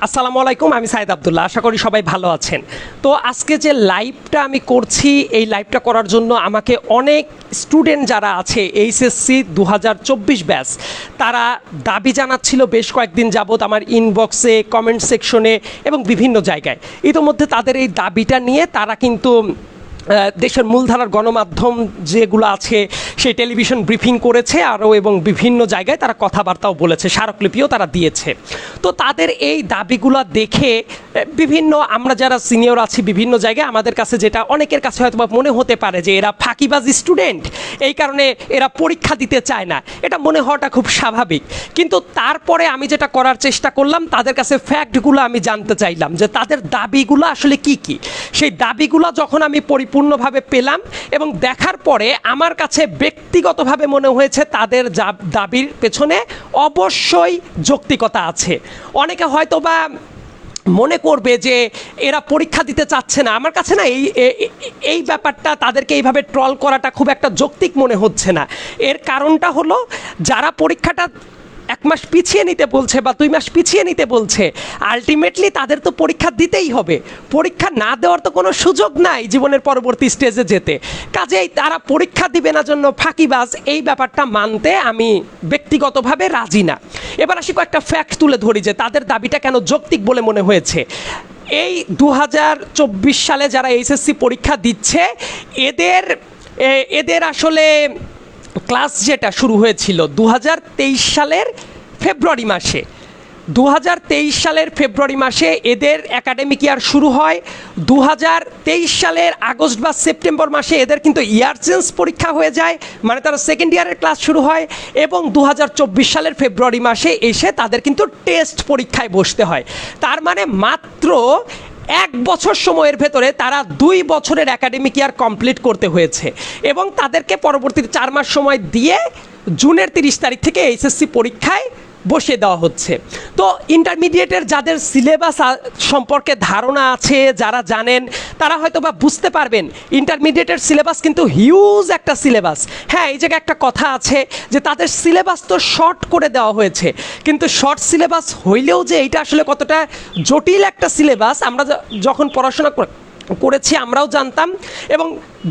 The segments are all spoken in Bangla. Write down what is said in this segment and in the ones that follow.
আসসালামু আলাইকুম, আমি সাইদ আব্দুল্লাহ। আশা করি সবাই ভালো আছেন। তো আজকে যে লাইভটা আমি করছি, এই লাইভটা করার জন্য আমাকে অনেক স্টুডেন্ট যারা আছে এইচএসসি 2024 ব্যাচ, তারা দাবি জানাচ্ছিল বেশ কয়েকদিন যাবত আমার ইনবক্সে, কমেন্ট সেকশনে এবং বিভিন্ন জায়গায়। ইতোমধ্যে তাদের এই দাবিটা নিয়ে তারা কিন্তু দেশের মূলধারার গণমাধ্যম যেগুলো আছে সেই টেলিভিশন ব্রিফিং করেছে আরও, এবং বিভিন্ন জায়গায় তারা কথাবার্তাও বলেছে, স্মারকলিপিও তারা দিয়েছে। তো তাদের এই দাবিগুলো দেখে বিভিন্ন আমরা যারা সিনিয়র আছি বিভিন্ন জায়গায়, আমাদের কাছে যেটা অনেকের কাছে হয়তো মনে হতে পারে যে এরা ফাঁকিবাজ স্টুডেন্ট, এই কারণে এরা পরীক্ষা দিতে চায় না, এটা মনে হওয়াটা খুব স্বাভাবিক। কিন্তু তারপরে আমি যেটা করার চেষ্টা করলাম, তাদের কাছে ফ্যাক্টগুলো আমি জানতে চাইলাম যে তাদের দাবিগুলো আসলে কি কি। সেই দাবিগুলো যখন আমি পূর্ণভাবে পেলাম এবং দেখার পরে আমার কাছে ব্যক্তিগতভাবে মনে হয়েছে তাদের দাবির পেছনে অবশ্যই যৌক্তিকতা আছে। অনেকে হয়তো বা মনে করবে যে এরা পরীক্ষা দিতে চাচ্ছে না। আমার কাছে না এই ব্যাপারটা, তাদেরকে এইভাবে ট্রল করাটা খুব একটা যৌক্তিক মনে হচ্ছে না। এর কারণটা হলো, যারা পরীক্ষাটা 1 মাস পিছিয়ে নিতে বলছে বা 2 মাস পিছিয়ে নিতে বলছে, আলটিমেটলি তাদের তো পরীক্ষা দিতেই হবে। পরীক্ষা না দেওয়ার তো কোনো সুযোগ নাই জীবনের পরবর্তী স্টেজে যেতে। কাজেই তারা পরীক্ষা দিবে না জন্য ফাঁকিবাজ, এই ব্যাপারটা মানতে আমি ব্যক্তিগতভাবে রাজি না। এবার আসি কয়েকটা ফ্যাক্ট তুলে ধরি যে তাদের দাবিটা কেন যৌক্তিক বলে মনে হয়েছে। এই 2024 সালে যারা এইচএসসি পরীক্ষা দিচ্ছে, এদের আসলে ক্লাস যেটা শুরু হয়েছিল 2023 সালের ফেব্রুয়ারি মাসে। 2023 সালের ফেব্রুয়ারি মাসে এদের একাডেমিক ইয়ার শুরু হয়। 2023 সালের আগস্ট বা সেপ্টেম্বর মাসে এদের কিন্তু ইয়ার চেঞ্জ পরীক্ষা হয়ে যায়, মানে তারা সেকেন্ড ইয়ারের ক্লাস শুরু হয়। এবং 2024 সালের ফেব্রুয়ারি মাসে এসে তাদের কিন্তু টেস্ট পরীক্ষায় বসতে হয়। তার মানে মাত্র 1 বছর সময়ের ভেতরে তারা 2 বছরের একাডেমিক ইয়ার কমপ্লিট করতে হয়েছে। এবং তাদেরকে পরবর্তীতে 4 মাস সময় দিয়ে জুনের 30 তারিখ থেকে এইচএসসি পরীক্ষায় বসিয়ে দেওয়া হচ্ছে। তো ইন্টারমিডিয়েটের যাদের সিলেবাস সম্পর্কে ধারণা আছে, যারা জানেন, তারা হয়তো বা বুঝতে পারবেন ইন্টারমিডিয়েটের সিলেবাস কিন্তু হিউজ একটা সিলেবাস। হ্যাঁ, এই জায়গায় একটা কথা আছে যে তাদের সিলেবাস তো শর্ট করে দেওয়া হয়েছে, কিন্তু শর্ট সিলেবাস হইলেও যে এইটা আসলে কতটা জটিল একটা সিলেবাস, আমরা যখন পড়াশোনা করেছি আমরাও জানতাম, এবং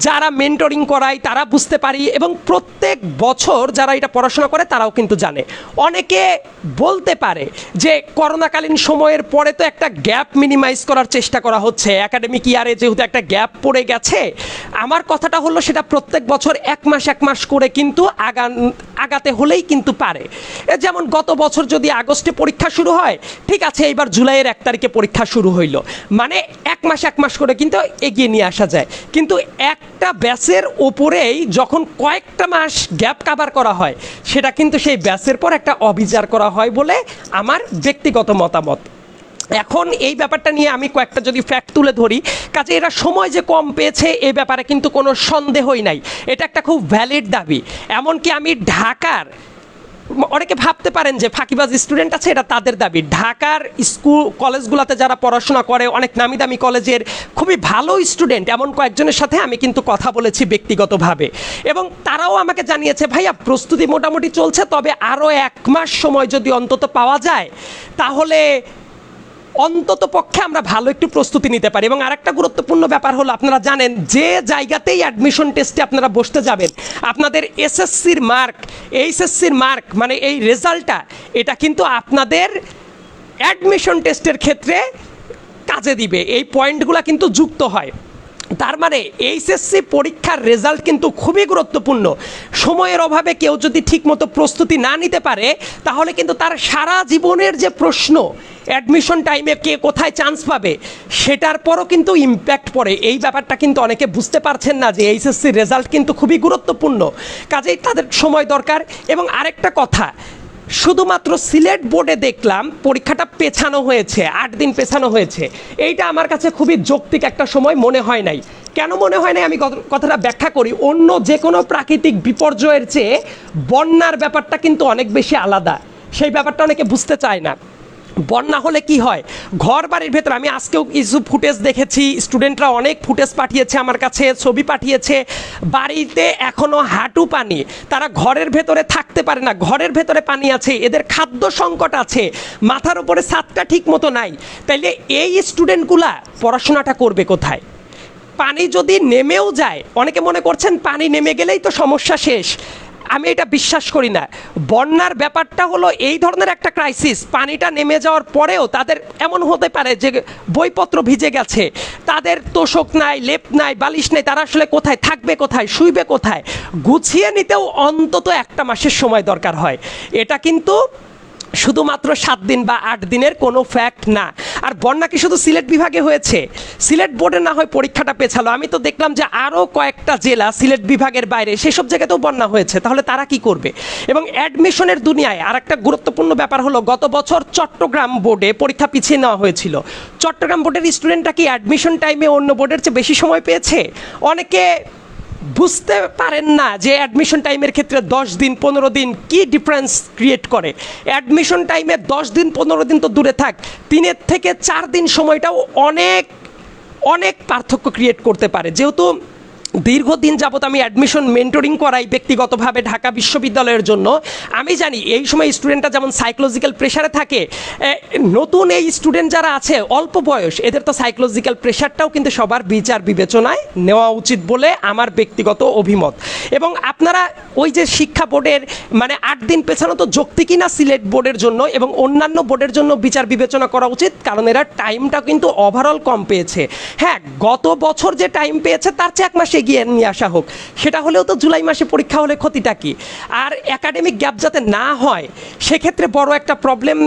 যারা মেন্টরিং করায় তারা বুঝতে পারি, এবং প্রত্যেক বছর যারা এটা পড়াশোনা করে তারাও কিন্তু জানে। অনেকে বলতে পারে যে করোনাকালীন সময়ের পরে তো একটা গ্যাপ মিনিমাইজ করার চেষ্টা করা হচ্ছে, একাডেমিক ইয়ারে যেহেতু একটা গ্যাপ পড়ে গেছে। আমার কথাটা হলো, সেটা প্রত্যেক বছর 1 মাস করে কিন্তু আগাতে হলেই কিন্তু পারে। যেমন গত বছর যদি আগস্টে পরীক্ষা শুরু হয়, ঠিক আছে, এইবার জুলাইয়ের 1 তারিখে পরীক্ষা শুরু হইল, মানে 1 মাস করে কিন্তু এগিয়ে নিয়ে আসা যায়। কিন্তু একটা ব্যাচের ওপরেই যখন কয়েকটা মাস গ্যাপ কাভার করা হয়, সেটা কিন্তু সেই ব্যাচের পর একটা অবিচার করা হয় বলে আমার ব্যক্তিগত মতামত। এখন এই ব্যাপারটা নিয়ে আমি কয়েকটা যদি ফ্যাক্ট তুলে ধরি, কাজে এরা সময় যে কম পেয়েছে এ ব্যাপারে কিন্তু কোনো সন্দেহই নাই, এটা একটা খুব ভ্যালিড দাবি। এমনকি আমি ঢাকার, অনেকে ভাবতে পারেন যে ফাঁকিবাজ স্টুডেন্ট আছে, এটা তাদের দাবি। ঢাকার স্কুল কলেজগুলোতে যারা পড়াশোনা করে, অনেক নামি দামি কলেজের খুবই ভালো স্টুডেন্ট, এমন কয়েকজনের সাথে আমি কিন্তু কথা বলেছি ব্যক্তিগতভাবে, এবং তারাও আমাকে জানিয়েছে, ভাইয়া প্রস্তুতি মোটামুটি চলছে, তবে আরও 1 মাস সময় যদি অন্তত পাওয়া যায় তাহলে অন্তত পক্ষে আমরা ভালো একটু প্রস্তুতি নিতে পারি। এবং আরেকটা গুরুত্বপূর্ণ ব্যাপার হলো, আপনারা জানেন যে জায়গাতেই অ্যাডমিশন টেস্টে আপনারা বসতে যাবেন, আপনাদের এসএসসির মার্ক, এইচএসসির মার্ক, মানে এই রেজাল্টটা, এটা কিন্তু আপনাদের অ্যাডমিশন টেস্টের ক্ষেত্রে কাজে দিবে। এই পয়েন্টগুলো কিন্তু যুক্ত হয়। তার মানে এইচএসসি পরীক্ষার রেজাল্ট কিন্তু খুবই গুরুত্বপূর্ণ। সময়ের অভাবে কেউ যদি ঠিকমতো প্রস্তুতি না নিতে পারে, তাহলে কিন্তু তার সারা জীবনের যে প্রশ্ন, অ্যাডমিশন টাইমে কে কোথায় চান্স পাবে, সেটার পরও কিন্তু ইম্প্যাক্ট পড়ে। এই ব্যাপারটা কিন্তু অনেকে বুঝতে পারছেন না যে এইচএসসির রেজাল্ট কিন্তু খুবই গুরুত্বপূর্ণ, কাজেই তাদের সময় দরকার। এবং আরেকটা কথা, শুধুমাত্র সিলেট বোর্ডে দেখলাম পরীক্ষাটা পেছানো হয়েছে, 8 দিন পেছানো হয়েছে। এইটা আমার কাছে খুবই যৌক্তিক একটা সময় মনে হয় নাই। কেন মনে হয় নাই আমি কথাটা ব্যাখ্যা করি। অন্য যে কোনো প্রাকৃতিক বিপর্যয়ের চেয়ে বন্যার ব্যাপারটা কিন্তু অনেক বেশি আলাদা, সেই ব্যাপারটা অনেকে বুঝতে চায় না। বন্যা হলে কি হয়, ঘর বাড়ির ভেতর, আমি আজকেও কিছু ফুটেজ দেখেছি, স্টুডেন্টরা অনেক ফুটেজ পাঠিয়েছে আমার কাছে, ছবি পাঠিয়েছে, বাড়িতে এখনও হাঁটু পানি, তারা ঘরের ভেতরে থাকতে পারে না, ঘরের ভেতরে পানি আছে, এদের খাদ্য সংকট আছে, মাথার উপরে ছাদটা ঠিক মতো নাই। তাইলে এই স্টুডেন্টগুলা পড়াশোনাটা করবে কোথায়? পানি যদি নেমেও যায়, অনেকে মনে করছেন পানি নেমে গেলেই তো সমস্যা শেষ, আমি এটা বিশ্বাস করি না। বন্যার ব্যাপারটা হলো এই ধরনের একটা ক্রাইসিস, পানিটা নেমে যাওয়ার পরেও তাদের এমন হতে পারে যে বইপত্র ভিজে গেছে, তাদের তোষক নাই, লেপ নাই, বালিশ নেই, তারা আসলে কোথায় থাকবে, কোথায় শুইবে, কোথায় গুছিয়ে নিতেও অন্তত একটা মাসের সময় দরকার হয়। এটা কিন্তু শুধুমাত্র 7 দিন বা 8 দিনের কোনো ফ্যাক্ট না। আর বন্যা কি শুধু সিলেট বিভাগে হয়েছে? সিলেট বোর্ডে না হয় পরীক্ষাটা পেছালো, আমি তো দেখলাম যে আরও কয়েকটা জেলা সিলেট বিভাগের বাইরে সেসব জায়গাতেও বন্যা হয়েছে, তাহলে তারা কি করবে? এবং অ্যাডমিশনের দুনিয়ায় আর একটা গুরুত্বপূর্ণ ব্যাপার হলো, গত বছর চট্টগ্রাম বোর্ডে পরীক্ষা পিছিয়ে নেওয়া হয়েছিল। চট্টগ্রাম বোর্ডের স্টুডেন্টরা কি অ্যাডমিশন টাইমে অন্য বোর্ডের চেয়ে বেশি সময় পেয়েছে? অনেকে বুঝতে পারেন না যে অ্যাডমিশন টাইমের ক্ষেত্রে 10 দিন 15 দিন কি ডিফারেন্স ক্রিয়েট করে। অ্যাডমিশন টাইমে 10 দিন 15 দিন তো দূরে থাক, 3 থেকে 4 দিন সময়টাও অনেক অনেক পার্থক্য ক্রিয়েট করতে পারে। যেহেতু দীর্ঘদিন যাবত আমি অ্যাডমিশন মেন্টরিং করাই ব্যক্তিগতভাবে ঢাকা বিশ্ববিদ্যালয়ের জন্য, আমি জানি এই সময় স্টুডেন্টরা যেমন সাইকোলজিক্যাল প্রেশারে থাকে, নতুন এই স্টুডেন্ট যারা আছে অল্প বয়স, এদের তো সাইকোলজিক্যাল প্রেশারটাও কিন্তু সবার বিচার বিবেচনায় নেওয়া উচিত বলে আমার ব্যক্তিগত অভিমত। এবং আপনারা ওই যে শিক্ষা বোর্ডের মানে 8 দিন পেছানো তো যৌক্তিকই না সিলেট বোর্ডের জন্য, এবং অন্যান্য বোর্ডের জন্য বিচার বিবেচনা করা উচিত, কারণ এরা টাইমটা কিন্তু ওভারঅল কম পেয়েছে। হ্যাঁ, গত বছর যে টাইম পেয়েছে তার চেয়ে 1 মাস এগিয়ে নিয়ে আসা হোক, সেটা হলেও তো জুলাই মাসে পরীক্ষা হলে ক্ষতিটা কি? আর একাডেমিক গ্যাপ যাতে না হয় সেক্ষেত্রে বড় একটা প্রবলেম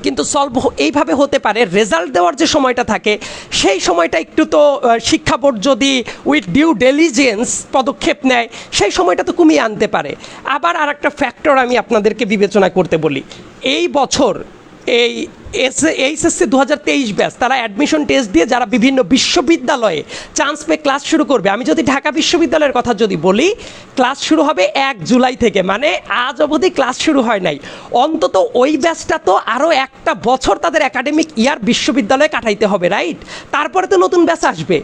কিন্তু সলভ এইভাবে হতে পারে, রেজাল্ট দেওয়ার যে সময়টা থাকে সেই সময়টা একটু তো শিক্ষা বোর্ড যদি উইথ ডিউ ডিলিজেন্স পদক্ষেপ নেয় সেই সময়টা তো কমিয়ে আনতে পারে। আবার আর একটা ফ্যাক্টর আমি আপনাদেরকে বিবেচনা করতে বলি, এই বছর এই এইচএসসি 2023 ব্যাচ তারা অ্যাডমিশন টেস্ট দিয়ে যারা বিভিন্ন বিশ্ববিদ্যালয়ে চান্স পেয়ে ক্লাস শুরু করবে, আমি যদি ঢাকা বিশ্ববিদ্যালয়ের কথা যদি বলি, ক্লাস শুরু হবে 1 জুলাই থেকে, মানে আজ অবধি ক্লাস শুরু হয় নাই। অন্তত ওই ব্যাচটা তো আরও একটা বছর তাদের একাডেমিক ইয়ার বিশ্ববিদ্যালয়ে কাটাইতে হবে, রাইট? তারপরে তো নতুন ব্যাচ আসবে।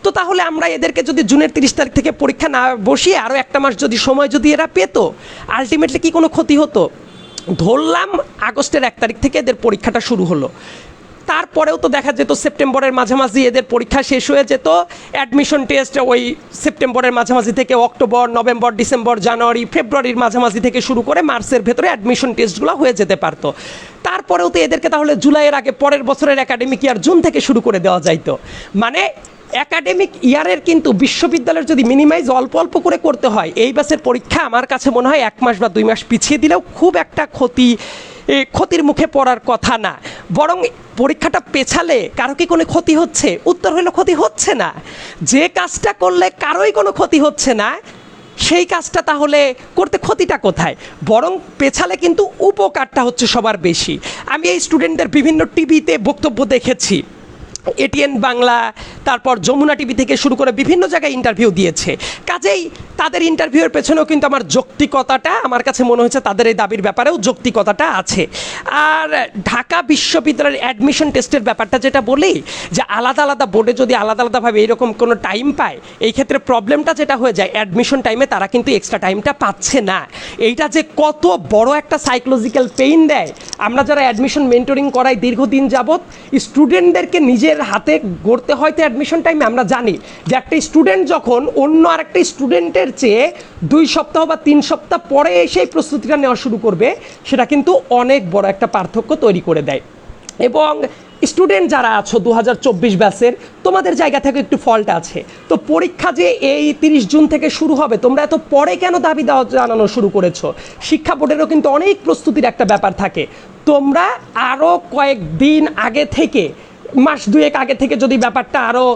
তো তাহলে আমরা এদেরকে যদি জুনের 30 তারিখ থেকে পরীক্ষা না বসিয়ে আরও একটা মাস যদি সময় যদি এরা পেতো, আলটিমেটলি কি কোনো ক্ষতি হতো? ধরলাম আগস্টের 1 তারিখ থেকে এদের পরীক্ষাটা শুরু হলো, তারপরেও তো দেখা যেত সেপ্টেম্বরের মাঝামাঝি এদের পরীক্ষা শেষ হয়ে যেত, অ্যাডমিশন টেস্ট ওই সেপ্টেম্বরের মাঝামাঝি থেকে অক্টোবর, নভেম্বর, ডিসেম্বর, জানুয়ারি, ফেব্রুয়ারির মাঝামাঝি থেকে শুরু করে মার্চের ভেতরে অ্যাডমিশন টেস্টগুলো হয়ে যেতে পারতো। তারপরেও তো এদেরকে তাহলে জুলাইয়ের আগে পরের বছরের একাডেমিক ইয়ার জুন থেকে শুরু করে দেওয়া যাইতো। মানে একাডেমিক ইয়ারের কিন্তু বিশ্ববিদ্যালয়ের যদি মিনিমাইজ অল্প অল্প করে করতে হয়, এই ব্যাচের পরীক্ষা আমার কাছে মনে হয় 1 মাস বা 2 মাস পিছিয়ে দিলেও খুব একটা ক্ষতির মুখে পড়ার কথা না। বরং পরীক্ষাটা পেছালে কারো কি কোনো ক্ষতি হচ্ছে? উত্তর হলো ক্ষতি হচ্ছে না। যে কাজটা করলে কারোই কোনো ক্ষতি হচ্ছে না, সেই কাজটা তাহলে করতে ক্ষতিটা কোথায়? বরং পেছালে কিন্তু উপকারটা হচ্ছে সবার বেশি। আমি এই স্টুডেন্টদের বিভিন্ন টিভিতে বক্তব্য দেখেছি, এটিএন বাংলা, তারপর যমুনা টিভি থেকে শুরু করে বিভিন্ন জায়গায় ইন্টারভিউ দিয়েছে। কাজেই তাদের ইন্টারভিউয়ের পেছনেও কিন্তু আমার যৌক্তিকতাটা, আমার কাছে মনে হচ্ছে তাদের এই দাবির ব্যাপারেও যৌক্তিকতাটা আছে। আর ঢাকা বিশ্ববিদ্যালয়ের অ্যাডমিশন টেস্টের ব্যাপারটা যেটা বলি, যে আলাদা আলাদা বোর্ডে যদি আলাদা আলাদাভাবে এইরকম কোনো টাইম পায়, এই ক্ষেত্রে প্রবলেমটা যেটা হয়ে যায়, অ্যাডমিশন টাইমে তারা কিন্তু এক্সট্রা টাইমটা পাচ্ছে না। এইটা যে কত বড় একটা সাইকোলজিক্যাল পেইন দেয়, আমরা যারা অ্যাডমিশন মেন্টরিং করাই দীর্ঘদিন যাবৎ, স্টুডেন্টদেরকে নিজের হাতে গড়তে হয়তো অ্যাডমিশন টাইমে আমরা জানি যে একটা স্টুডেন্ট যখন অন্য আরেকটা স্টুডেন্টের চেয়ে 2 সপ্তাহ বা 3 সপ্তাহ পরে সেই প্রস্তুতিটা নেওয়া শুরু করবে, সেটা কিন্তু অনেক বড় একটা পার্থক্য তৈরি করে দেয়। এবং স্টুডেন্ট যারা আছো 2024 ব্যাচের, তোমাদের জায়গা থেকে একটু ফল্ট আছে। তো পরীক্ষা যে এই 30 জুন থেকে শুরু হবে, তোমরা এত পরে কেন দাবি জানানো শুরু করেছো? শিক্ষা বোর্ডেরও কিন্তু অনেক প্রস্তুতির একটা ব্যাপার থাকে। তোমরা আরও কয়েকদিন আগে থেকে, মাস 2 আগে থেকে যদি ব্যাপারটা আরও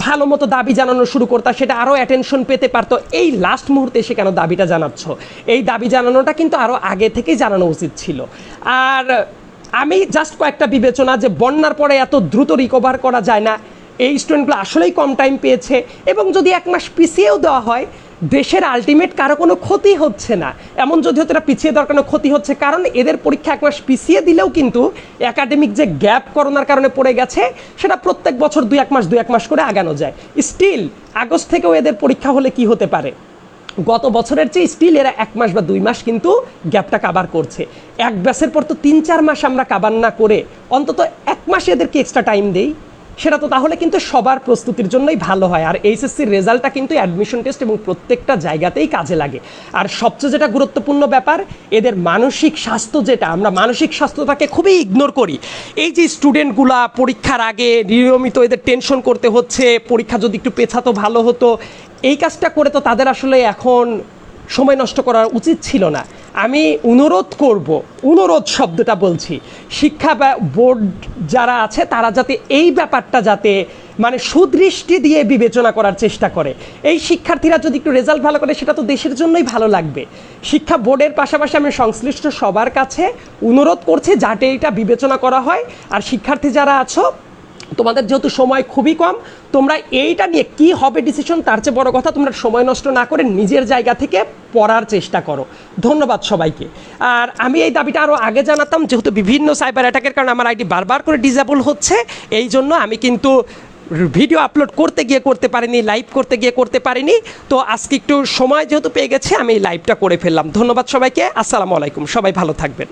ভালো মতো দাবি জানানো শুরু করতা, সেটা আরও অ্যাটেনশন পেতে পারতো। এই লাস্ট মুহূর্তে এসে কেন দাবিটা জানাচ্ছ? এই দাবি জানানোটা কিন্তু আরও আগে থেকেই জানানো উচিত ছিল। আর আমি জাস্ট কয়েকটা বিবেচনা, যে বন্যার পরে এত দ্রুত রিকভার করা যায় না, এই স্টুডেন্টগুলো আসলেই কম টাইম পেয়েছে, এবং যদি 1 মাস পিছিয়েও দেওয়া হয় দেশের আলটিমেট কারো কোনো ক্ষতি হচ্ছে না, এমন যদি হতো এটা পিছিয়ে দেওয়ার কোনো ক্ষতি হচ্ছে, কারণ এদের পরীক্ষা 1 মাস পিছিয়ে দিলেও কিন্তু একাডেমিক যে গ্যাপ করোনার কারণে পড়ে গেছে সেটা প্রত্যেক বছর 2-1 মাস করে আগানো যায়। স্টিল আগস্ট থেকেও এদের পরীক্ষা হলে কি হতে পারে, গত বছরের চেয়ে স্টিল এরা 1 মাস বা 2 মাস কিন্তু গ্যাপটা কাভার করছে। এক ব্যাচের পর তো 3-4 মাস আমরা কাভার না করে অন্তত 1 মাস এদেরকে এক্সট্রা টাইম দেই, সেটা তো তাহলে কিন্তু সবার প্রস্তুতির জন্যই ভালো হয়। আর এইচএসসির রেজাল্টটা কিন্তু অ্যাডমিশন টেস্ট এবং প্রত্যেকটা জায়গাতেই কাজে লাগে। আর সবচেয়ে যেটা গুরুত্বপূর্ণ ব্যাপার, এদের মানসিক স্বাস্থ্য, যেটা আমরা মানসিক স্বাস্থ্যটাকে খুবই ইগনোর করি। এই যে স্টুডেন্টগুলা পরীক্ষার আগে নিয়মিত এদের টেনশন করতে হচ্ছে, পরীক্ষা যদি একটু পেছাতো ভালো হতো, এই কাজটা করে তো তাদের আসলে এখন সময় নষ্ট করা উচিত ছিল না। আমি অনুরোধ শব্দটা বলছি, শিক্ষা বোর্ড যারা আছে তারা যাতে এই ব্যাপারটা যাতে মানে সুদৃষ্টি দিয়ে বিবেচনা করার চেষ্টা করে। এই শিক্ষার্থীরা যদি একটু রেজাল্ট ভালো করে সেটা তো দেশের জন্যই ভালো লাগবে। শিক্ষা বোর্ডের পাশাপাশি আমি সংশ্লিষ্ট সবার কাছে অনুরোধ করছি যাতে এটা বিবেচনা করা হয়। আর শিক্ষার্থী যারা আছো, তোমাদের যেহেতু সময় খুবই কম, তোমরা এইটা নিয়ে কি হবে ডিসিশন তার চেয়ে বড় কথা তোমরা সময় নষ্ট না করে নিজের জায়গা থেকে পড়ার চেষ্টা করো। ধন্যবাদ সবাইকে। আর আমি এই দাবিটা আরও আগে জানাতাম, যেহেতু বিভিন্ন সাইবার অ্যাটাকের কারণে আমার আইডি বারবার করে ডিসেবল হচ্ছে, এই জন্য আমি কিন্তু ভিডিও আপলোড করতে গিয়ে করতে পারিনি, লাইভ করতে গিয়ে করতে পারিনি। তো আজকে একটু সময় যেহেতু পেয়ে গেছে আমি লাইভটা করে ফেললাম। ধন্যবাদ সবাইকে, আসসালামু আলাইকুম, সবাই ভালো থাকবেন।